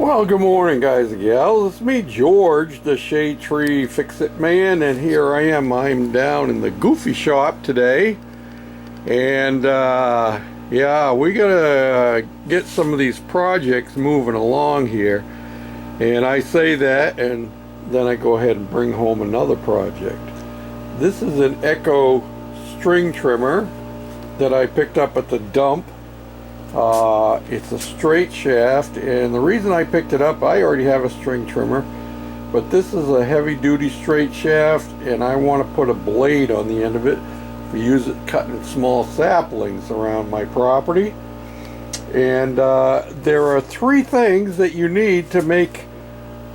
Well, good morning, guys and gals. It's me, George, the Shade Tree Fix-It Man, and here I am. I'm down in the Goofy shop today, and yeah, we gotta get some of these projects moving along here. And I say that, and then I go ahead and bring home another project. This is an Echo string trimmer that I picked up at the dump. It's a straight shaft, and the reason I picked it up, I already have a string trimmer, but this is a heavy-duty straight shaft, and I want to put a blade on the end of it to use it cutting small saplings around my property. And there are three things that you need to make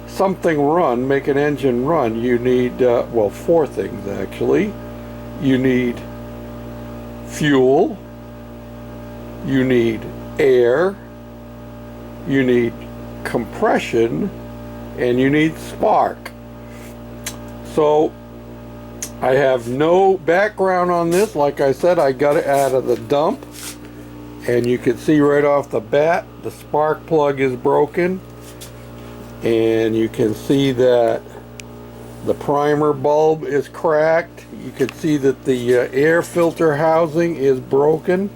something run, make an engine run. You need, well, four things actually. You need fuel, you need air, you need compression, and you need spark. So I have no background on this. Like I said, I got it out of the dump, and you can see right off the bat the spark plug is broken, and you can see that the primer bulb is cracked. You can see that the air filter housing is broken.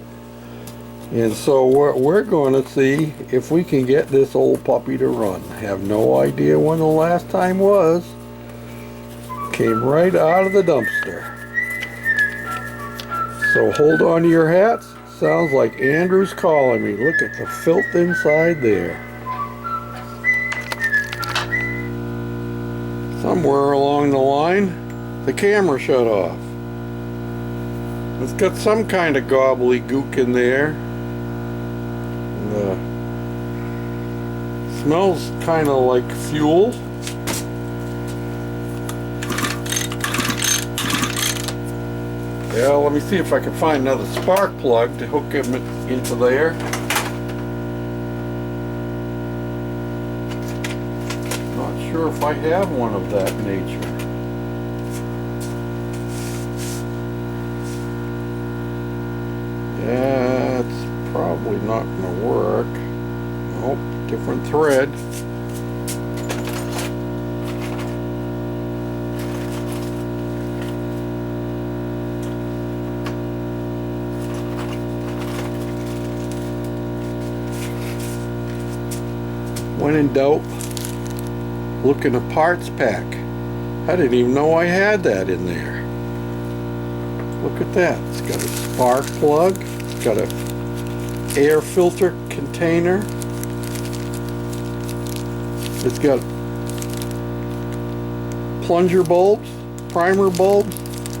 And so we're going to see if we can get this old puppy to run. I have no idea when the last time was. Came right out of the dumpster. So hold on to your hats. Sounds like Andrew's calling me. Look at the filth inside there. Somewhere along the line, the camera shut off. It's got some kind of gobbledygook in there. Smells kind of like fuel. Yeah, let me see if I can find another spark plug to hook him into there. Not sure if I have one of that nature. That's probably not going to work. Nope, different thread. When in doubt, look in the parts pack. I didn't even know I had that in there. Look at that. It's got a spark plug. It's got a air filter container. It's got plunger bulbs, primer bulbs,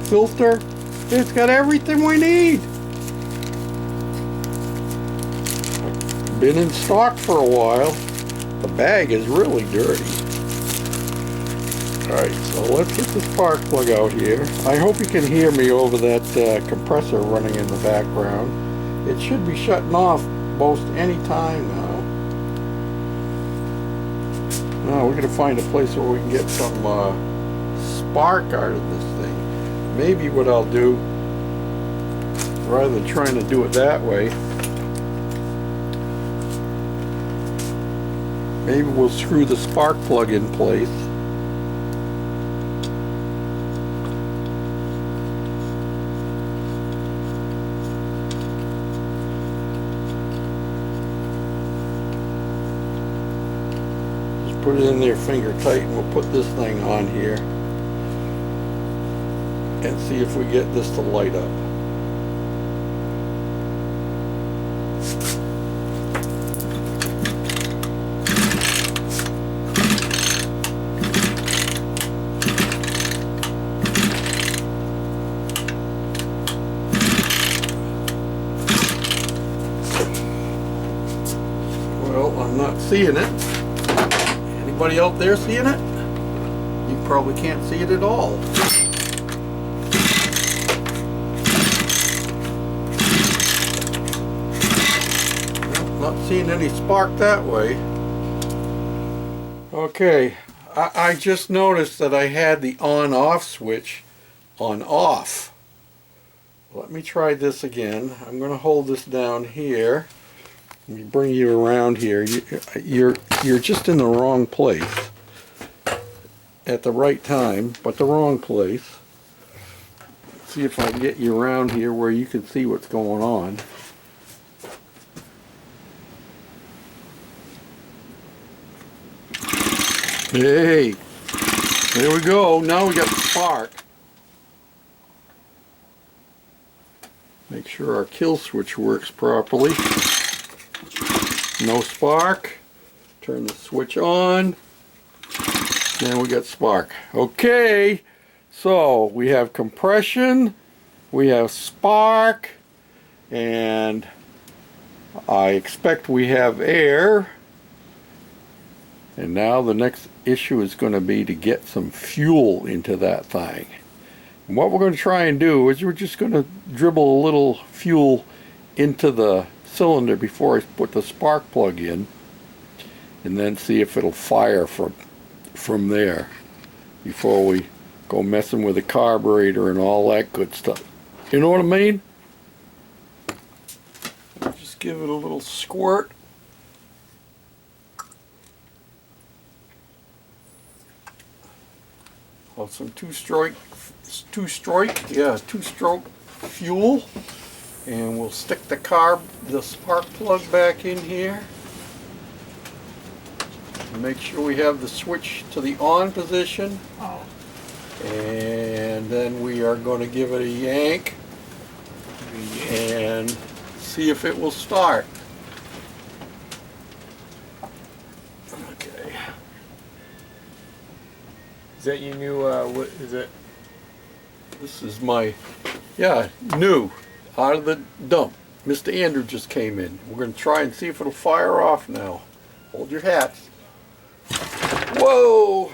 filter. It's got everything we need. Been in stock for a while. The bag is really dirty. Alright, so let's get the spark plug out here. I hope you can hear me over that compressor running in the background. It should be shutting off most any time now. Now we're going to find a place where we can get some spark out of this thing. Maybe what I'll do, rather than trying to do it that way, maybe we'll screw the spark plug in place. Put it in there finger tight, and we'll put this thing on here and see if we get this to light up. Well, I'm not seeing it. Anybody out there seeing it? You probably can't see it at all. Well, not seeing any spark that way. Okay, I just noticed that I had the on-off switch on off. Let me try this again. I'm going to hold this down here. me bring you around here. You're just in the wrong place at the right time, but the wrong place. See if I can get you around here where you can see what's going on. Hey, there we go. Now we got the spark. Make sure our kill switch works properly. No spark. Turn the switch on. And we got spark. Okay, so we have compression, we have spark, and I expect we have air. And now the next issue is going to be to get some fuel into that thing. And what we're going to try and do is we're just going to dribble a little fuel into the cylinder before I put the spark plug in, and then see if it'll fire from there before we go messing with the carburetor and all that good stuff. You know what I mean? Just give it a little squirt. Of some two-stroke fuel, and we'll stick the spark plug back in here. Make sure we have the switch to the on position, and then we are going to give it a yank and see if it will start. Okay. Is that your new, what is it? This is my, new, out of the dump. Mr. Andrew just came in. We're going to try and see if it'll fire off now. Hold your hats. Whoa!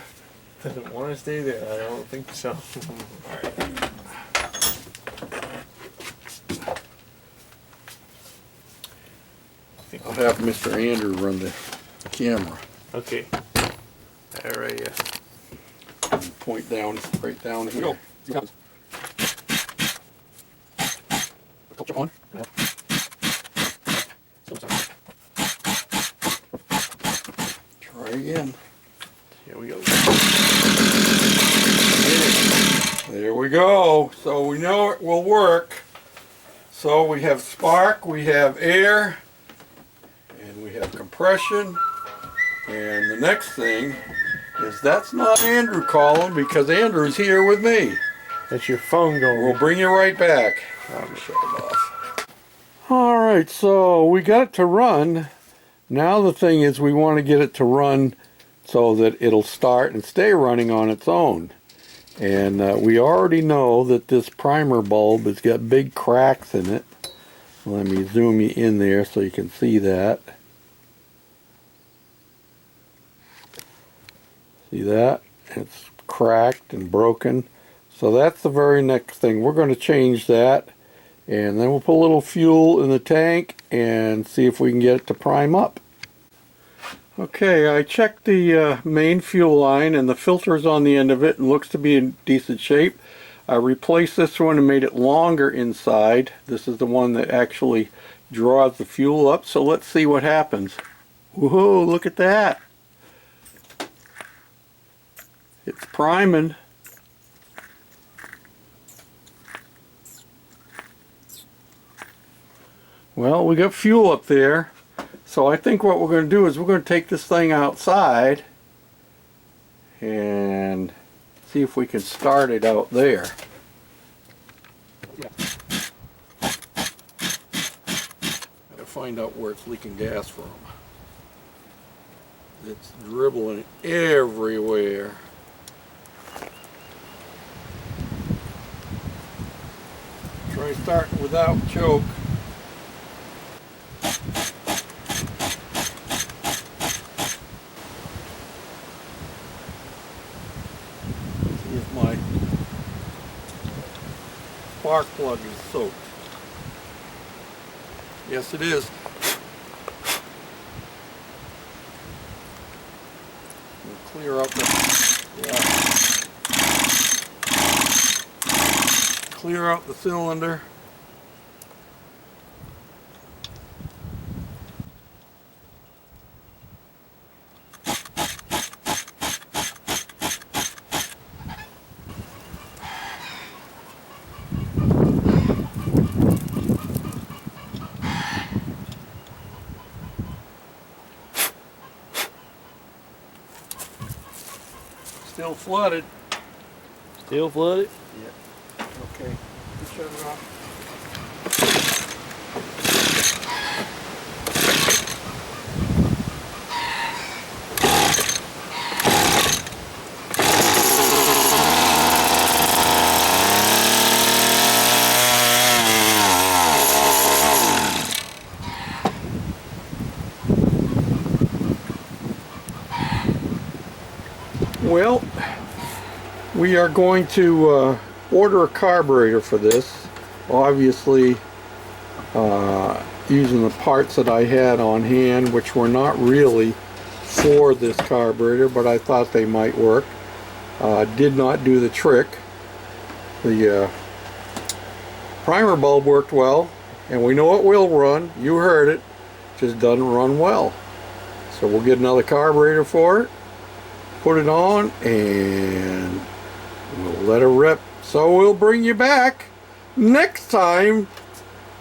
Doesn't want to stay there. I don't think so. Alright. I'll have Mr. Andrew run the camera. Okay. Alright, yeah. Point down, right down here. Go. On. Try again. Here we go. There we go. So we know it will work. So we have spark, we have air, and we have compression. And the next thing is that's not Andrew calling, because Andrew's here with me. That's your phone going. We'll bring you right back. I'm shut it off. Alright, so we got it to run. Now the thing is we want to get it to run so that it'll start and stay running on its own. And we already know that this primer bulb has got big cracks in it. Let me zoom you in there so you can see that. See that? It's cracked and broken. So that's the very next thing. We're going to change that, and then we'll put a little fuel in the tank and see if we can get it to prime up. Okay, I checked the main fuel line, and the filter is on the end of it and looks to be in decent shape. I replaced this one and made it longer inside. This is the one that actually draws the fuel up, so let's see what happens. Woohoo, look at that. It's priming. Well, we got fuel up there, so I think what we're going to do is we're going to take this thing outside and see if we can start it out there. Yeah. Gotta find out where it's leaking gas from. It's dribbling everywhere. Try starting without choke. See if my spark plug is soaked. Yes, it is. We'll clear out the clear out the cylinder. Still flooded. Still flooded? Yeah. Okay. Shut it off. Well, we are going to order a carburetor for this. Obviously, using the parts that I had on hand, which were not really for this carburetor, but I thought they might work. Did not do the trick. The primer bulb worked well, and we know it will run. You heard it. Just doesn't run well. So we'll get another carburetor for it, put it on, and we'll let it rip. So we'll bring you back next time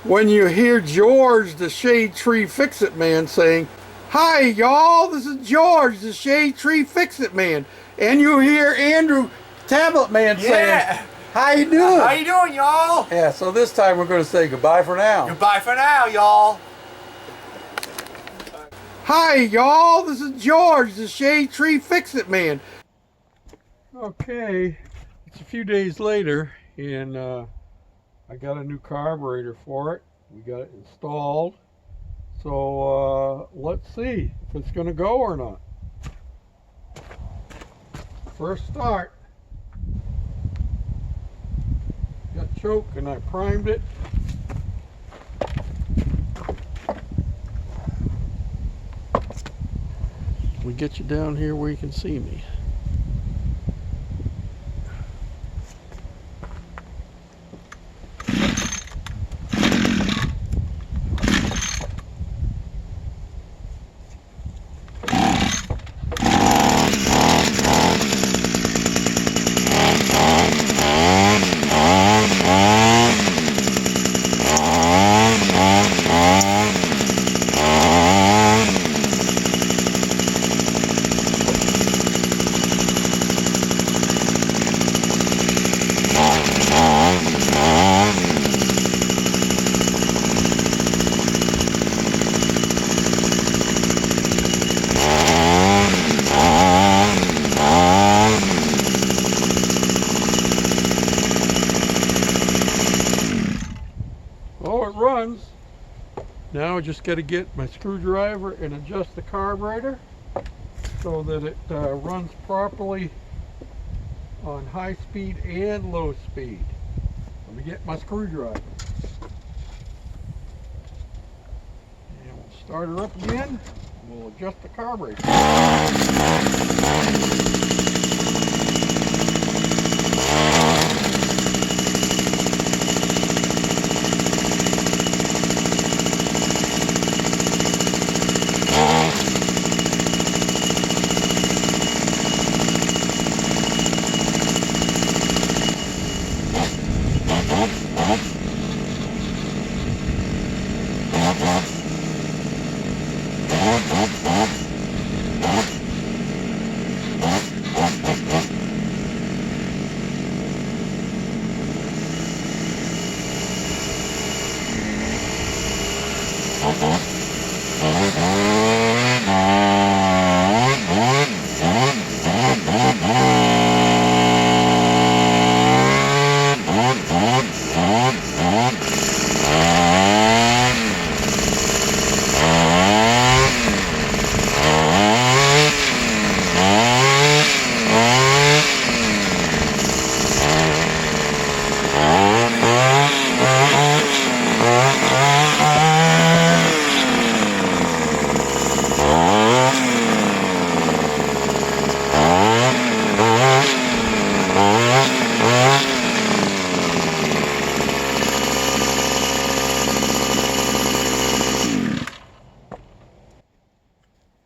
when you hear George, the Shade Tree Fix-It Man, saying, "Hi y'all, this is George, the Shade Tree Fix-It Man." And you hear Andrew, Tablet Man, saying, "How you doing?" How you doing, y'all? Yeah, so this time we're going to say goodbye for now. Goodbye for now, y'all. Hi y'all, this is George, the Shade Tree Fix-It Man. Okay, it's a few days later, and I got a new carburetor for it. We got it installed. So let's see if it's going to go or not. First start. Got choke and I primed it. We get you down here where you can see me. Oh, it runs. Now I just got to get my screwdriver and adjust the carburetor so that it runs properly on high speed and low speed. Let me get my screwdriver. And we'll start her up again. And we'll adjust the carburetor.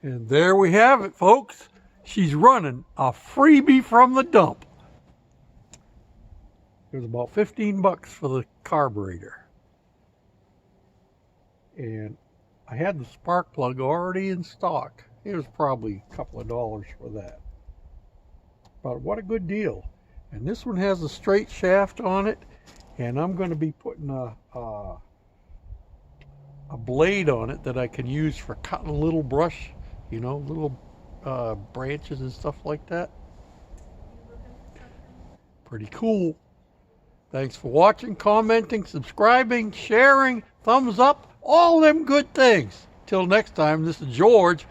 And there we have it, folks. She's running a freebie from the dump. It was about 15 bucks for the carburetor. And I had the spark plug already in stock. It was probably a couple of dollars for that. But what a good deal. And this one has a straight shaft on it, and I'm going to be putting a blade on it that I can use for cutting a little brush, little branches and stuff like that. Pretty cool. Thanks for watching, commenting, subscribing, sharing, thumbs up, all them good things. Till next time, this is George,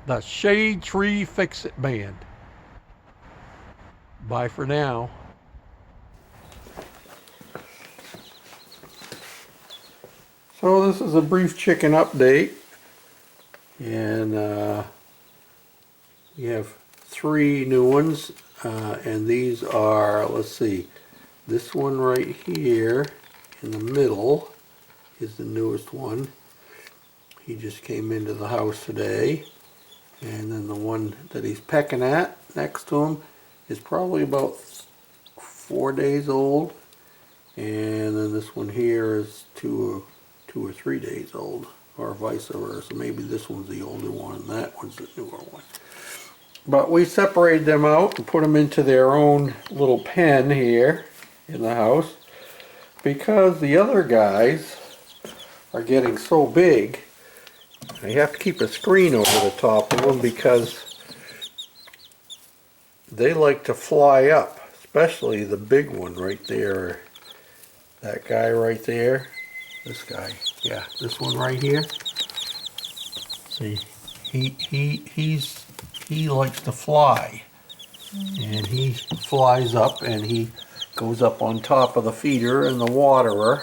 the Shade Tree Fix-It Man. Bye for now. So this is a brief chicken update. And we have 3 new ones. And these are, let's see, this one right here in the middle is the newest one. He just came into the house today. And then the one that he's pecking at next to him is probably about 4 days old. And then this one here is 2 or 3 days old, or vice versa. Maybe this one's the older one and that one's the newer one. But we separated them out and put them into their own little pen here in the house because the other guys are getting so big. I have to keep a screen over the top of them because they like to fly up, especially the big one right there. That guy right there. This guy. Yeah, this one right here. See, he likes to fly. And he flies up and he goes up on top of the feeder and the waterer.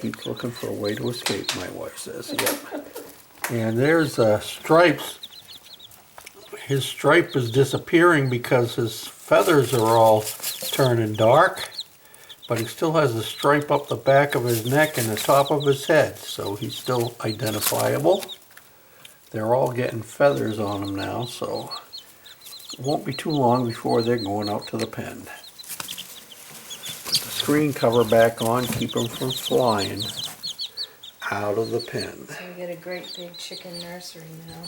Keeps looking for a way to escape, my wife says. Yep. And there's Stripes. His stripe is disappearing because his feathers are all turning dark. But he still has a stripe up the back of his neck and the top of his head. So he's still identifiable. They're all getting feathers on them now, so it won't be too long before they're going out to the pen. Put the screen cover back on, keep them from flying out of the pen. So we get a great big chicken nursery now.